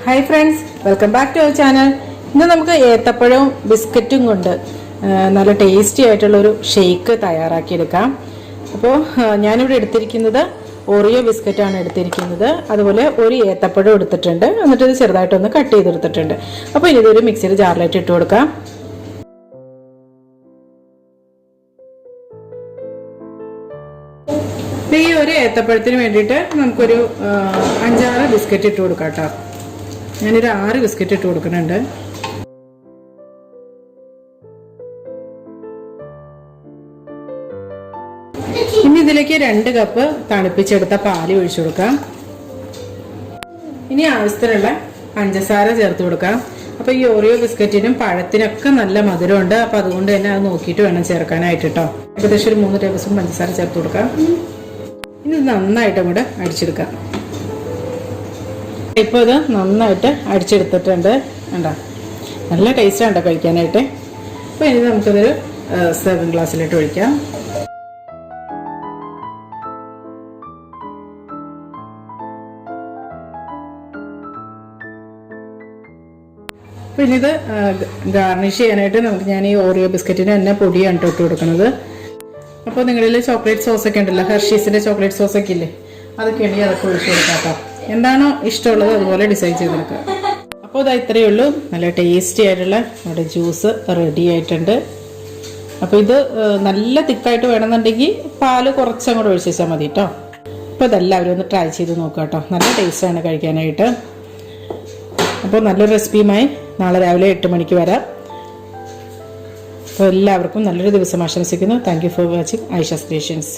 Hi friends, welcome back to our channel. ഇന്ന് നമുക്ക് ഏത്തപ്പഴവും ബിസ്ക്കറ്റും കൊണ്ട് നല്ല ടേസ്റ്റി ആയിട്ടുള്ള ഒരു ഷേക്ക് തയ്യാറാക്കി എടുക്കാം. അപ്പോൾ ഞാനിവിടെ എടുത്തിരിക്കുന്നത് ഓറിയോ ബിസ്ക്കറ്റ് ആണ് എടുത്തിരിക്കുന്നത്. അതുപോലെ ഒരു ഏത്തപ്പഴം എടുത്തിട്ടുണ്ട്. എന്നിട്ട് ഇത് ചെറുതായിട്ടൊന്ന് കട്ട് ചെയ്തെടുത്തിട്ടുണ്ട്. അപ്പോൾ ഇനി ഇതൊരു മിക്സിയുടെ ജാറിലേക്ക് ഇട്ട് കൊടുക്കാം. ഈ ഒരു ഏത്തപ്പഴത്തിന് വേണ്ടിയിട്ട് നമുക്കൊരു 5-6 ബിസ്ക്കറ്റ് ഇട്ട് കൊടുക്കാം കേട്ടോ. ഞാനൊരു 6 ബിസ്ക്കറ്റ് ഇട്ട് കൊടുക്കുന്നുണ്ട്. ഇനി ഇതിലേക്ക് 2 കപ്പ് തണുപ്പിച്ചെടുത്ത പാല് ഒഴിച്ചു കൊടുക്കാം. ഇനി ആവശ്യത്തിനുള്ള പഞ്ചസാര ചേർത്ത് കൊടുക്കാം. അപ്പോൾ ഈ ഓറിയോ ബിസ്ക്കറ്റിനും പഴത്തിനൊക്കെ നല്ല മധുരമുണ്ട്. അപ്പോൾ അതുകൊണ്ട് തന്നെ അത് നോക്കിയിട്ട് വേണം ചേർക്കാനായിട്ട് കേട്ടോ. ഏകദേശം ഒരു 3 ടേബിൾ സ്പൂൺ പഞ്ചസാര ചേർത്ത് കൊടുക്കാം. ഇനി ഇത് നന്നായിട്ട് അങ്ങോട്ട് അടിച്ചെടുക്കാം. ഇപ്പോൾ ഇത് നന്നായിട്ട് അടിച്ചെടുത്തിട്ടുണ്ട്. കണ്ടോ, നല്ല ടേസ്റ്റാണ് കഴിക്കാനായിട്ട്. അപ്പോൾ ഇനി നമുക്കിതൊരു സെർവിങ് ഗ്ലാസ്സിലിട്ട് ഒഴിക്കാം. പിന്നെ ഇത് ഗാർണിഷ് ചെയ്യാനായിട്ട് ഞാൻ ഈ ഓറിയോ ബിസ്ക്കറ്റിന് തന്നെ പൊടിയാണ് ഇട്ട് കൊടുക്കുന്നത്. അപ്പോൾ നിങ്ങളിൽ ചോക്ലേറ്റ് സോസൊക്കെ ഉണ്ടല്ലോ, ഹെർഷീസിൻ്റെ ചോക്ലേറ്റ് സോസൊക്കെ ഇല്ലേ, അതൊക്കെ ഉണ്ടെങ്കിൽ അതൊക്കെ ഒഴിച്ചു കൊടുക്കാം കേട്ടോ. എന്താണോ ഇഷ്ടമുള്ളത് അതുപോലെ ഡിസൈഡ് ചെയ്തെടുക്കുക. അപ്പോൾ ഇത് ഇത്രയേ ഉള്ളൂ. നല്ല ടേസ്റ്റി ആയിട്ടുള്ള നമ്മുടെ ജ്യൂസ് റെഡി ആയിട്ടുണ്ട്. അപ്പോൾ ഇത് നല്ല തിക്കായിട്ട് വേണമെന്നുണ്ടെങ്കിൽ പാല് കുറച്ചങ്ങോട്ട് ഒഴിച്ച് വെച്ചാൽ മതി കേട്ടോ. അപ്പോൾ ഇതെല്ലാവരും ഒന്ന് ട്രൈ ചെയ്ത് നോക്കുക കേട്ടോ. നല്ല ടേസ്റ്റാണ് കഴിക്കാനായിട്ട്. അപ്പോൾ നല്ലൊരു റെസിപ്പിയുമായി നാളെ രാവിലെ 8 മണിക്ക് വരാം. അപ്പോൾ എല്ലാവർക്കും നല്ലൊരു ദിവസം ആശംസിക്കുന്നു. Thank you for watching Aisha's creations.